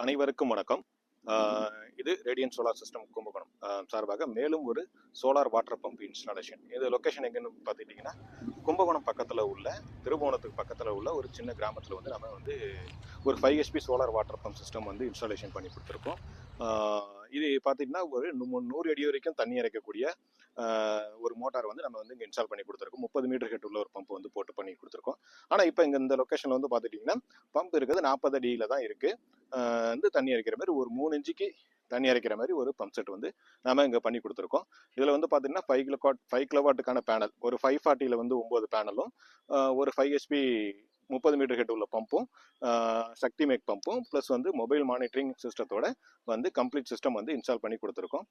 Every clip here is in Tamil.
அனைவருக்கும் வணக்கம். இது ரேடியன்ட் சோலார் சிஸ்டம் கும்பகோணம் சார்பாக மேலும் ஒரு சோலார் வாட்டர் பம்ப் இன்ஸ்டாலேஷன். இது லொக்கேஷன் எங்கன்னு பார்த்துட்டிங்கன்னா, கும்பகோணம் பக்கத்தில் உள்ள திருபுவனத்துக்கு பக்கத்தில் உள்ள ஒரு சின்ன கிராமத்தில் வந்து நம்ம வந்து ஒரு 5 HP solar water pump system வந்து இன்ஸ்டாலேஷன் பண்ணி கொடுத்துருக்கோம். இது பார்த்திங்கன்னா ஒரு 100 அடி வரைக்கும் தண்ணி இறைக்கக்கூடிய ஒரு மோட்டார் வந்து நம்ம வந்து இங்கே இன்ஸ்டால் பண்ணி கொடுத்துருக்கோம். 30 மீட்டர் ஹெட் உள்ள ஒரு பம்ப் வந்து போட்டு பண்ணி கொடுத்துருக்கோம். ஆனால் இப்போ இங்கே இந்த லொக்கேஷனில் வந்து பார்த்துட்டிங்கன்னா பம்ப் இருக்குது 40 அடியில் தான் இருக்குது. வந்து தண்ணி இறைக்கிற மாதிரி ஒரு 3 இன்ச்சுக்கு தண்ணி இறைக்கிற மாதிரி ஒரு பம்ப் செட் வந்து நம்ம இங்கே பண்ணி கொடுத்துருக்கோம். இதில் வந்து பார்த்தீங்கன்னா 5 கிலோவாட்டுக்கான பேனல், ஒரு 540 வந்து 9 பேனலும், ஒரு 5 HP 30 மீட்டர் ஹெட் உள்ள பம்பும், சக்தி மேக் பம்பும், ப்ளஸ் வந்து மொபைல் மானிட்டரிங் சிஸ்டத்தோட வந்து கம்ப்ளீட் சிஸ்டம் வந்து இன்ஸ்டால் பண்ணி கொடுத்துருக்கோம்.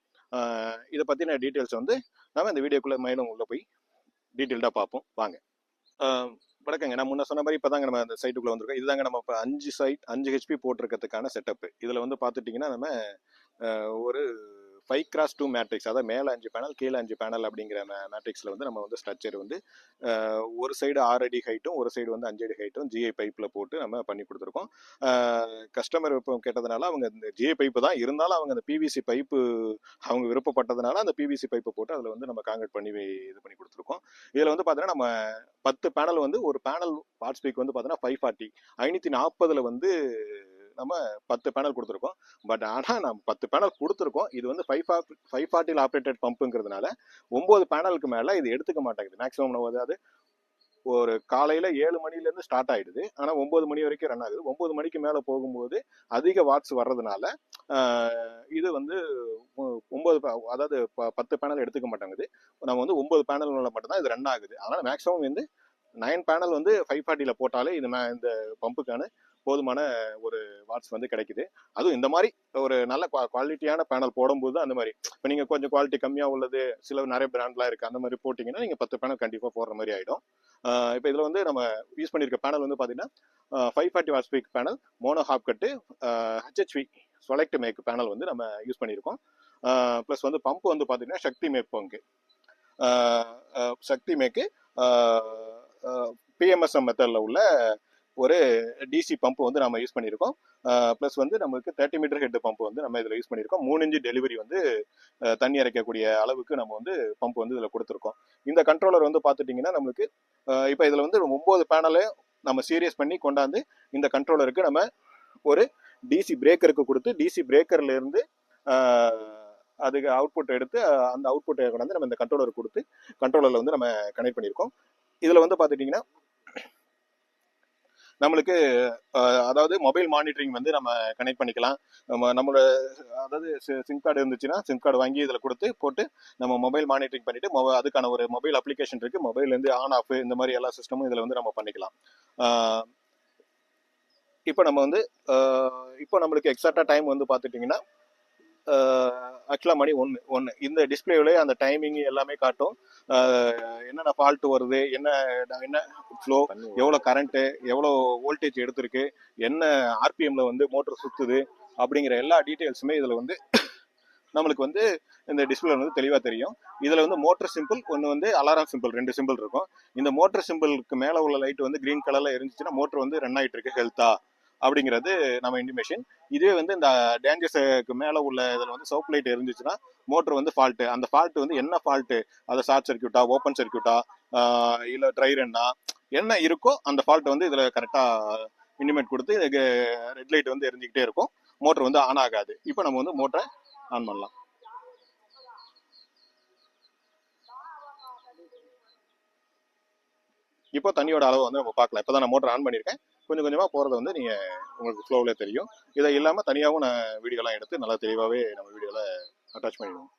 இதை பற்றின டீட்டெயில்ஸ் வந்து நம்ம இந்த வீடியோக்குள்ளே மேலும் உள்ளே போய் டீட்டெயில்டாக பார்ப்போம் வாங்க. வணக்கங்க. நான் முன்ன சொன்ன மாதிரி இப்போதாங்க நம்ம அந்த சைட்டுக்குள்ளே வந்திருக்கோம். இதுதாங்க நம்ம இப்போ 5 HP போட்டிருக்கிறதுக்கான செட்டப்பு. இதில் வந்து பார்த்துட்டிங்கன்னா நம்ம ஒரு 5x2 மேட்ரிக்ஸ், அதாவது மேலே 5 பேனல் கீழே 5 பேனல் அப்படிங்கிற மேட்ரிக்ஸில் வந்து நம்ம வந்து ஸ்ட்ரக்சர் வந்து ஒரு சைடு 6 அடி ஹைட்டும் ஒரு சைடு வந்து 5 அடி ஹைட்டும் GI பைப்பில் போட்டு நம்ம பண்ணி கொடுத்துருக்கோம். கஸ்டமர் இப்போ கேட்டதுனால அவங்க இந்த GI பைப்பு தான் இருந்தாலும் அவங்க அந்த PVC பைப்பு அவங்க விருப்பப்பட்டதுனால அந்த PVC பைப்பை போட்டு அதில் வந்து நம்ம காங்கிரீட் பண்ணி இது பண்ணி கொடுத்துருக்கோம். இதில் வந்து பார்த்தீங்கன்னா நம்ம 10 பேனல் வந்து ஒரு பேனல் வாட் ஸ்பீக் வந்து பார்த்தீங்கன்னா 540 540 வந்து நம்ம 10 பேனல் கொடுத்துருக்கோம். பட் ஆனால் நம்ம 10 பேனல் கொடுத்துருக்கோம். இது வந்து 540 ஆப்ரேட்டட் பம்புங்கிறதுனால 9 பேனலுக்கு மேலே இது எடுத்துக்க மாட்டேங்குது. மேக்ஸிமம் அதாவது ஒரு காலையில் 7 மணிலேருந்து ஸ்டார்ட் ஆகிடுது, ஆனால் 9 மணி வரைக்கும் ரன் ஆகுது. 9 மணிக்கு மேலே போகும்போது அதிக வாட்ஸ் வர்றதுனால இது வந்து 9 அதாவது 10 பேனல் எடுத்துக்க மாட்டேங்குது. நம்ம வந்து 9 பேனல் மட்டும்தான் இது ரன் ஆகுது. அதனால் மேக்ஸிமம் வந்து 9 பேனல் வந்து 540 போட்டாலே இது இந்த பம்புக்கான போதுமான ஒரு வாட்ஸ் வந்து கிடைக்குது. அதுவும் இந்த மாதிரி ஒரு நல்ல குவாலிட்டியான பேனல் போடும்போது அந்த மாதிரி இப்போ நீங்கள் கொஞ்சம் குவாலிட்டி கம்மியாக உள்ளது சில நிறைய பிராண்ட்லாம் இருக்குது, அந்த மாதிரி போட்டிங்கன்னா நீங்கள் 10 பேனல் கண்டிப்பாக போடுற மாதிரி ஆகிடும். இப்போ இதில் வந்து நம்ம யூஸ் பண்ணியிருக்க பேனல் வந்து பார்த்தீங்கன்னா 540 வாட் ஸ்பீக் panel, mono half cut, HHV select make panel வந்து நம்ம யூஸ் பண்ணியிருக்கோம். ப்ளஸ் வந்து பம்ப் வந்து பார்த்தீங்கன்னா சக்தி மேக் பங்கு, சக்தி மேக்கு PMSM மெத்தடில் உள்ள ஒரு DC பம்ப் வந்து நம்ம யூஸ் பண்ணியிருக்கோம். ப்ளஸ் வந்து நமக்கு 30 மீட்டர் ஹெட் பம்ப் வந்து நம்ம இதில் யூஸ் பண்ணியிருக்கோம். 3 இன்ச்சு டெலிவரி வந்து தண்ணி இறைக்கக்கூடிய அளவுக்கு நம்ம வந்து பம்ப் வந்து இதில் கொடுத்துருக்கோம். இந்த கண்ட்ரோலர் வந்து பார்த்துட்டிங்கன்னா நம்மளுக்கு இப்போ இதில் வந்து 9 பேனலே நம்ம சீரியஸ் பண்ணி கொண்டாந்து இந்த கண்ட்ரோலருக்கு நம்ம ஒரு DC பிரேக்கருக்கு கொடுத்து DC பிரேக்கர்லேருந்து அதுக்கு அவுட்புட் எடுத்து அந்த அவுட்புட்டை கொண்டாந்து நம்ம இந்த கண்ட்ரோலர் கொடுத்து கண்ட்ரோலரில் வந்து நம்ம கனெக்ட் பண்ணியிருக்கோம். இதில் வந்து பார்த்துட்டிங்கன்னா நம்மளுக்கு அதாவது மொபைல் மானிட்டரிங் வந்து நம்ம கனெக்ட் பண்ணிக்கலாம். நம்மளோட அதாவது சிம் கார்டு இருந்துச்சுன்னா சிம் கார்டு வாங்கி இதில் கொடுத்து போட்டு நம்ம மொபைல் மானிட்டரிங் பண்ணிவிட்டு அதுக்கான ஒரு மொபைல் அப்ளிகேஷன் இருக்குது. மொபைல்லேருந்து ஆன் ஆஃப் இந்த மாதிரி எல்லா சிஸ்டமும் இதில் வந்து நம்ம பண்ணிக்கலாம். இப்போ நம்ம வந்து இப்போ நம்மளுக்கு எக்ஸாக்டாக டைம் வந்து பார்த்துட்டிங்கன்னா ஆக்சுவலாக மணி 1 இந்த டிஸ்பிளேவிலே அந்த டைமிங் எல்லாமே காட்டும். என்னென்ன ஃபால்ட்டு வருது, என்ன ஃப்ளோ, எவ்வளோ கரண்ட்டு, எவ்வளோ வோல்டேஜ் எடுத்திருக்கு, என்ன RPMல வந்து மோட்டர் சுற்றுது அப்படிங்கிற எல்லா டீட்டெயில்ஸுமே இதில் வந்து நம்மளுக்கு வந்து இந்த டிஸ்பிளே வந்து தெளிவாக தெரியும். இதில் வந்து மோட்டர் சிம்பிள் ஒன்று வந்து அலாரம் சிம்பிள் 2 சிம்பிள் இருக்கும். இந்த மோட்டர் சிம்பிளுக்கு மேலே உள்ள லைட் வந்து க்ரீன் கலரில் இருந்துச்சுன்னா மோட்டர் வந்து ரன் ஆகிட்டு இருக்கு ஹெல்த்தா அப்படிங்கிறது நம்ம இன்டிமேஷன். இதுவே வந்து இந்த டேஞ்சர்ஸுக்கு மேலே உள்ள இதில் வந்து சோப் லைட் இருந்துச்சுன்னா மோட்டர் வந்து ஃபால்ட்டு. அந்த ஃபால்ட்டு வந்து என்ன ஃபால்ட்டு, அதை ஷார்ட் சர்க்கியூட்டா, ஓப்பன் சர்க்கியூட்டா, இல்லை ட்ரை ரன்னா என்ன இருக்கோ அந்த ஃபால்ட் வந்து இதில் கரெக்டாக இண்டிமேட் கொடுத்து இதுக்கு ரெட் லைட் வந்து எரிஞ்சிக்கிட்டே இருக்கும். மோட்டர் வந்து ஆன் ஆகாது. இப்போ நம்ம வந்து மோட்டரை ஆன் பண்ணலாம். இப்போ தண்ணியோட அளவு வந்து நம்ம பார்க்கலாம். இப்போ தான் நான் மோட்டர் ஆன் பண்ணியிருக்கேன். கொஞ்சம் கொஞ்சமாக போகிறது வந்து நீங்கள் உங்களுக்கு ஃப்ளோவில் தெரியும். இதை இல்லாமல் தனியாகவும் நான் வீடியோலாம் எடுத்து நல்லா தெளிவாகவே நம்ம வீடியோவில் அட்டாச் பண்ணிடுவோம்.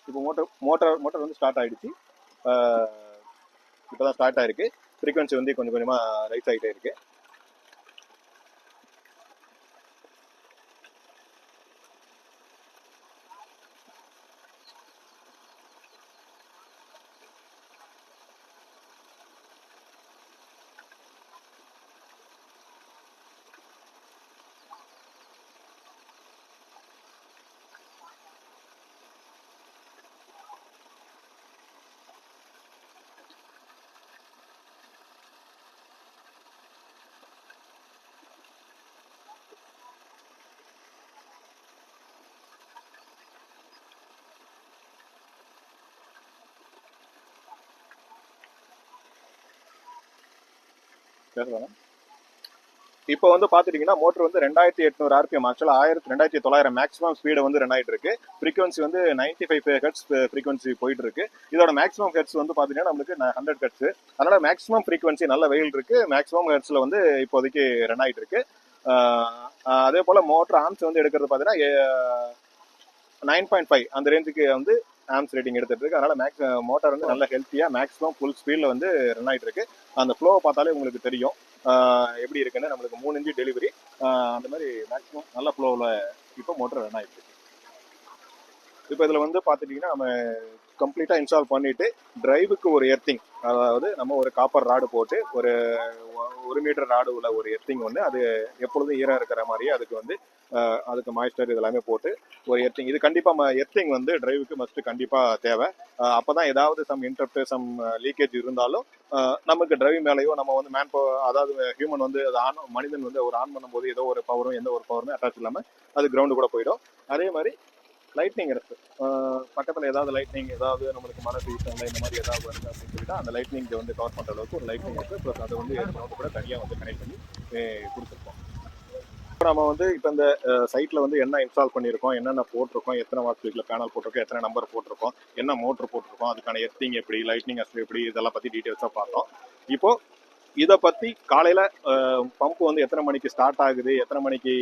இப்போ மோட்டர் வந்து ஸ்டார்ட் ஆகிடுச்சு. இப்போ தான் ஸ்டார்ட் ஆகிருக்கு. ஃப்ரீக்வன்சி வந்து கொஞ்சம் கொஞ்சமாக ரைஸ் ஆகிட்டே இருக்குது. பேசுவாங்க. இப்போ வந்து பார்த்துட்டிங்கன்னா மோட்டர் வந்து 2800 RPM, ஆக்சுவலாக 2900 மேக்ஸிமம் ஸ்பீடு வந்து ரன் ஆகிட்டு இருக்கு. ஃப்ரீக்வன்சி வந்து 95 ஹெர்ட்ஸ் ஃப்ரீக்வன்சி போயிட்டு இருக்கு. இதோட மேக்ஸிமம் ஹெர்ட்ஸ் வந்து பார்த்தீங்கன்னா நம்மளுக்கு 100 ஹெர்ட்ஸ். அதனால மேக்ஸிமம் ஃப்ரீக்வன்சி நல்ல வெயில் இருக்கு. மேக்ஸிமம் ஹெர்ட்ஸில் வந்து இப்போதைக்கு ரன் ஆகிட்டு இருக்கு. அதே போல் மோட்டர் ஆம்ஸ் வந்து எடுக்கிறது பார்த்தீங்கன்னா 9.5 அந்த ரேஞ்சுக்கு வந்து ஆம்ஸ் ரேட்டிங் எடுத்துட்டு இருக்கு. அதனால மோட்டார் வந்து நல்ல ஹெல்த்தியாக மேக்ஸிமம் ஃபுல் ஸ்பீடில் வந்து ரன் ஆகிட்டு இருக்கு. அந்த ஃப்ளோவை பார்த்தாலே உங்களுக்கு தெரியும் எப்படி இருக்குன்னு. நம்மளுக்கு 3 இன்ச்சு டெலிவரி, அந்த மாதிரி மேக்ஸிமம் நல்ல ஃப்ளோவில் இப்போ மோட்டர் ரன் ஆகிட்டு இருக்கு. இப்போ இதில் வந்து பார்த்துட்டிங்கன்னா நம்ம கம்ப்ளீட்டாக இன்ஸ்டால் பண்ணிவிட்டு டிரைவுக்கு ஒரு எர்த்திங், அதாவது நம்ம ஒரு காப்பர் ராடு போட்டு ஒரு 1 மீட்டர் ராடு உள்ள ஒரு எர்த்திங் ஒன்று, அது எப்பொழுதும் ஈரம் இருக்கிற மாதிரியே அதுக்கு மாய்ஸ்டர் இதெல்லாமே போட்டு ஒரு எர்த்திங். இது கண்டிப்பாக எர்த்திங் வந்து டிரைவுக்கு மஸ்ட்டு கண்டிப்பாக தேவை. அப்போ தான் ஏதாவது சம் இன்டர்ப்ட் சம் லீக்கேஜ் இருந்தாலும் நமக்கு டிரைவ் மேலேயோ நம்ம வந்து அதாவது ஹியூமன் வந்து அது மனிதன் வந்து ஒரு ஆன் பண்ணும்போது ஏதோ ஒரு பவரும் எந்த ஒரு பவருமே அட்டாச் இல்லாமல் அது கிரவுண்டு கூட போயிடும். அதே மாதிரி லைட்னிங் இருக்கு, பக்கத்தில் ஏதாவது லைட்னிங் ஏதாவது நம்மளுக்கு மழை சீசன்ல இந்த மாதிரி ஏதாவது வருது அப்படின்னு சொல்லிட்டு அந்த லைட்னிங் வந்து கவர் பண்ணுற அளவுக்கு ஒரு லைட்னிங் இருக்கு. ப்ளஸ் அதை வந்து கிரவுண்டு கூட தனியாக வந்து கனெக்ட் பண்ணி கொடுத்துருக்கோம். நம்ம வந்து இப்போ இந்த சைட்டில் வந்து என்ன இன்ஸ்டால் பண்ணியிருக்கோம், என்னென்ன போட்டிருக்கோம், எத்தனை வாட் ஸ்பீக்கில் பேனல் போட்டிருக்கோம், எத்தனை நம்பர் போட்டிருக்கோம், என்ன மோட்டர் போட்டிருக்கோம், அதுக்கான எர்த்திங் எப்படி, லைட்னிங் அஸ்ட் எப்படி, இதெல்லாம் பற்றி டீட்டெயில்ஸாக பார்த்தோம். இப்போது இதை பற்றி காலையில் பம்ப் வந்து எத்தனை மணிக்கு ஸ்டார்ட் ஆகுது, எத்தனை மணிக்கு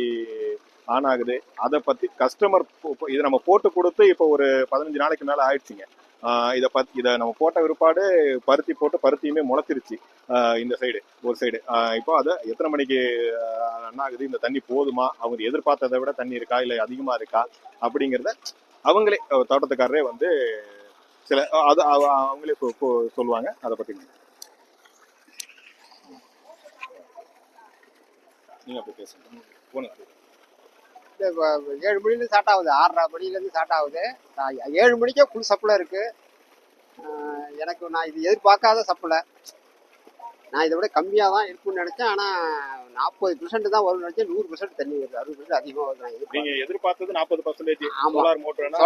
ஆன் ஆகுது, அதை பற்றி கஸ்டமர் இதை நம்ம போட்டு கொடுத்து இப்போ ஒரு 15 நாளைக்கு மேலே ஆயிடுச்சுங்க. இதை நம்ம போட்ட விற்பாடு பருத்தி போட்டு பருத்தியுமே முளைச்சிருச்சு. இந்த சைடு ஒரு சைடு இப்போ அதை எத்தனை மணிக்கு ரன் ஆகுது, இந்த தண்ணி போதுமா, அவங்க எதிர்பார்த்ததை விட தண்ணி இருக்கா இல்லை அதிகமாக இருக்கா அப்படிங்கிறத அவங்களே தோட்டத்துக்காரரே வந்து சில அது அவங்களே சொல்லுவாங்க. அதை பற்றி நீங்கள் அப்படி பேசுங்க. போன 7 மணிலேருந்து ஸ்டார்ட் ஆகுது, 6:30 மணிலேருந்து ஸ்டார்ட் ஆகுது. 7 மணிக்கே ஃபுல் சப்ளை இருக்கு. எனக்கு நான் இது எதிர்பார்க்காத சப்ளை. நான் இதை விட கம்மியாக தான் இருக்கும்னு நினைச்சேன். ஆனால் 40% தான் வரும்னு நினைச்சேன். 100% தண்ணி வருது, 60% அதிகமாக வருது. நீங்க எதிர்பார்த்தது 40%. சோலார் மோட்டர்னா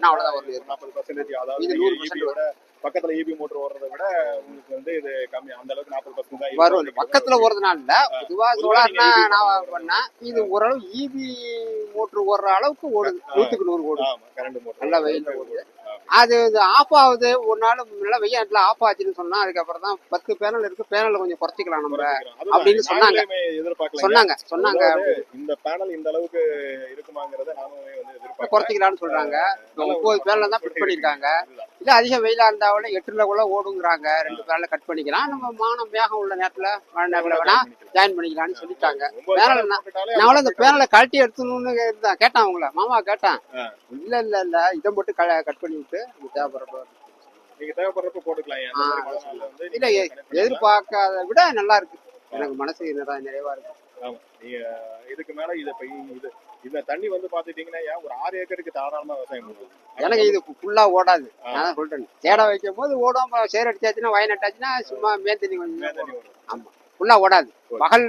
அவ்வளோதான் வருது. 40%, அதாவது 100% பக்கத்துல ஈபி மோட்டர் ஓடுறதை விட உங்களுக்கு வந்து இது கம்மி. அந்த அளவுக்கு 40% தான் வரும். பக்கத்துல ஓடுறதுனால இல்ல, பொதுவா சோலார்னா நான் பண்ணேன். இது ஓரளவு ஈபி மோட்டர் ஓடுற அளவுக்கு ஓடுது, 100க்கு 100 ஓடுது. நல்லா வெயில்ல ஓடுது. அது ஆஃப் ஆகுது. ஒரு நாள் நல்லா வெய்ய நேரத்துல ஆஃப் ஆச்சுன்னு சொன்னா அதுக்கப்புறம் தான் 10 பேனல் இருக்கு, பேனல் கொஞ்சம் குறைச்சிக்கலாம் நம்ம அப்படின்னு சொன்னாங்க. இந்த பேனல் இந்த அளவுக்கு இருக்குமாங்கறத நானுமே வந்து எதிர்பார்க்கறேன். குறைச்சிக்கலாம்னு சொல்றாங்க. 30 பேனல் தான் ஃபிட் பண்ணிருக்காங்க. இல்ல அதிக வெயிலா இருந்தாவில 8ல கூட ஓடுங்கிறாங்க. 2 பேனல கட் பண்ணிக்கலாம். நம்ம மானம் வேகம் உள்ள நேரத்துல மழை நேரத்துல வேணா ஜாயின் பண்ணிக்கலாம்னு சொல்லிட்டாங்க. பேனல் நான் இந்த பேனலை கழட்டி எடுத்துணும்னு கேட்டேன் அவங்கள, மாமா கேட்டேன். இல்ல இல்ல இல்ல இதை மட்டும் கட் பண்ணி விட்டு தேவைப்படுறப்ப போட்டுக்கலாம். இல்ல எதிர்பார்க்காத விட நல்லா இருக்கு. எனக்கு மனசு நிறைவா இருக்கு. இதுக்கு மேல இந்த தண்ணி வந்து பாத்துட்டீங்கன்னா ஒரு 6 ஏக்கருக்கு தாராளமா விவசாயம் பண்ணுவோம். எனக்கு இது ஃபுல்லா ஓடாது. நான் சொல்றேன், தேட வைக்கும் போது ஓடும். சேர் அடிச்சாச்சுன்னா வயல் நட்டாச்சுன்னா சும்மா மேத்தண்ணி கொஞ்சம். ஆமா, ஃபுல்லா ஓடாது. பகல்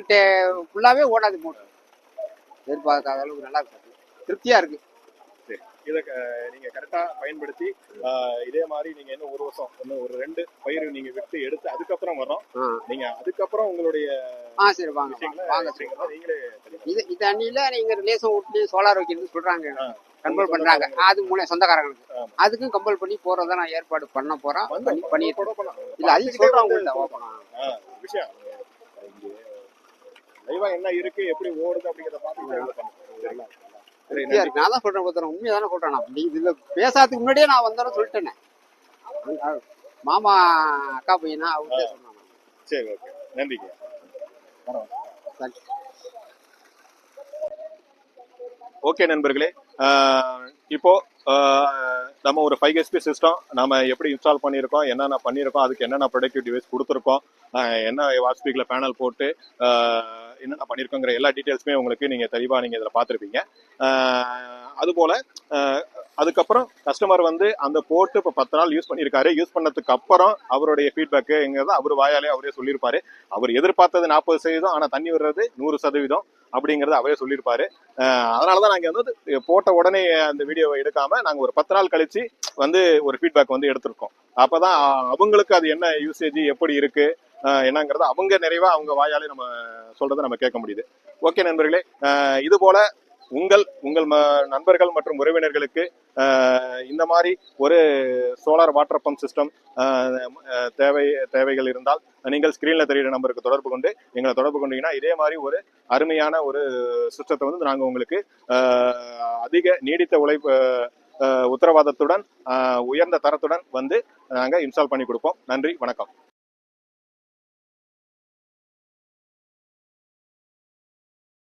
ஃபுல்லாவே ஓடாது மோட்டர். எதிர்பார்க்காத அளவுக்கு நல்லா இருக்கு, திருப்தியா இருக்கு. இதை நீங்க கரெக்டா பயன்படுத்தி இதே மாதிரி நீங்க இன்னும் ஒரு வருஷம் இன்னும் ஒரு 2 பயிர் நீங்க விட்டு எடுத்து அதுக்கப்புறம் வரோம். நீங்க அதுக்கப்புறம் உங்களுடைய சரி வாங்க நீங்களே இது தண்ணியில நீங்க ரிலேஷன் வீட்லயே சோலார் வைக்கிறது சொல்றாங்க, கம்பல் பண்றாங்க. அது மூலம் சொந்தக்காரங்களுக்கு அதுக்கும் கம்பல் பண்ணி போறதை நான் ஏற்பாடு பண்ண போறேன். பண்ணிட்டு இல்ல அதையும் சொல்றவங்க விஷயம் லைவா என்ன இருக்கு, எப்படி ஓடுது அப்படிங்கிறத பார்த்து நான் தான் சொல்றேன். உண்மையா தானே சொல்றேன். நான் இதுல பேசாததுக்கு முன்னாடியே நான் வந்தேன்னு சொல்லிட்டேனே. மாமா அக்கா பையனா அவர்கிட்ட சொன்னாங்க. சரி, ஓகே, நன்றிங்க. ஓகே நண்பர்களே, இப்போ நம்ம ஒரு 5 HP சிஸ்டம் நம்ம எப்படி இன்ஸ்டால் பண்ணியிருக்கோம், என்னென்ன பண்ணியிருக்கோம், அதுக்கு என்னென்ன ப்ரொடக்டிவ் டிவைஸ் கொடுத்துருக்கோம், என்ன வாட் ஸ்பீக்கில் பேனல் போட்டு என்னென்ன பண்ணியிருக்கோங்கிற எல்லா டீட்டெயில்ஸுமே உங்களுக்கு நீங்கள் தெளிவாக நீங்கள் இதில் பார்த்துருப்பீங்க. அதுபோல் அதுக்கப்புறம் கஸ்டமர் வந்து அந்த போட்டு இப்போ 10 நாள் யூஸ் பண்ணியிருக்காரு. யூஸ் பண்ணதுக்கு அப்புறம் அவருடைய ஃபீட்பேக்குங்கிறத அவர் வாயாலே அவரே சொல்லியிருப்பாரு. அவர் எதிர்பார்த்தது 40%, ஆனால் தண்ணி வர்றது 100% அப்படிங்கிறத அவரே சொல்லியிருப்பாரு. அதனால தான் நாங்கள் வந்து போட்ட உடனே அந்த வீடியோவை எடுக்காம நாங்கள் ஒரு 10 நாள் கழிச்சு வந்து ஒரு ஃபீட்பேக் வந்து எடுத்திருக்கோம். அப்போ தான் அவங்களுக்கு அது என்ன யூசேஜ் எப்படி இருக்கு, என்னங்கிறத அவங்க நிறைவா அவங்க வாயாலே நம்ம சொல்றதை நம்ம கேட்க முடியுது. ஓகே நண்பர்களே, இது போல உங்கள் நண்பர்கள் மற்றும் உறவினர்களுக்கு இந்த மாதிரி ஒரு சோலார் வாட்டர் பம்ப் சிஸ்டம் தேவைகள் இருந்தால் நீங்கள் ஸ்கிரீன்ல தெரியுற நம்பருக்கு தொடர்பு கொண்டு எங்களை தொடர்பு கொண்டீங்கன்னா இதே மாதிரி ஒரு அருமையான ஒரு சிஸ்டத்தை வந்து நாங்கள் உங்களுக்கு அதிக நீடித்த உழைப்பு உத்தரவாதத்துடன் உயர்ந்த தரத்துடன் வந்து நாங்கள் இன்ஸ்டால் பண்ணி கொடுப்போம். நன்றி, வணக்கம்.